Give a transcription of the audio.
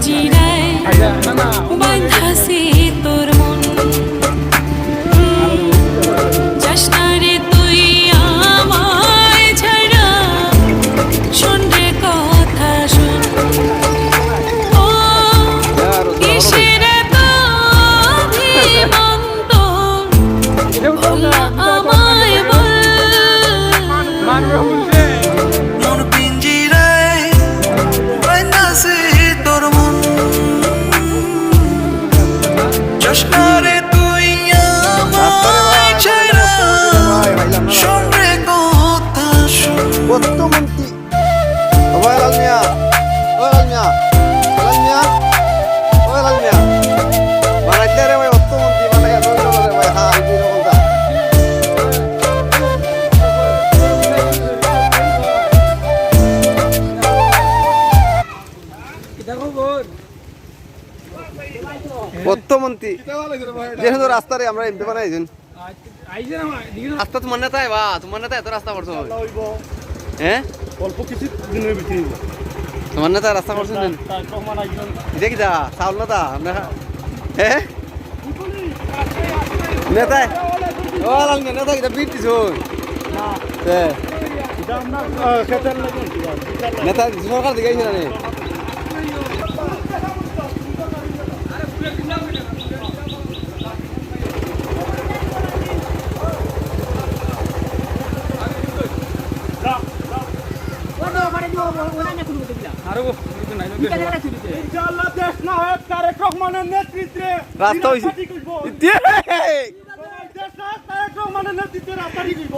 পিঞ্জিরায় বাঁধাছে তোর মন যাস না রে তুই আমায় ছাড়া শোন রে কথা শোন ও কিসের এত অভিমান তোর বল না আমায় বল মন পিঞ্জিরায় বাঁধাছে তোর মন যাস না রে তুই আমায় ছাড়া শোন রে কথা শোন বর্তমানটি ওই লাল মিয়া বানাইতে রে ভাই বর্তমানটি বানাই রে ভাই হ্যাঁ এই বলতা বর্তমানটি যেহেতু তো রাস্তারে আমরা এমপি বানাইছেন রাস্তা তোমার নেতায় বা তোমার নেতায় এত রাস্তা করছো হ্যাঁ অল্প কিছু দিনের ভিতরে তোমার নেতা রাস্তা করছেন দেখি যা চাউল নেতা হ্যাঁ নেতায় ও লাল নেতা এটা বিট দিছ নেতা সরকার দিকে আইছে না রাস্তা হয়েছে নেতৃত্বে রাস্তা ঠিক হইব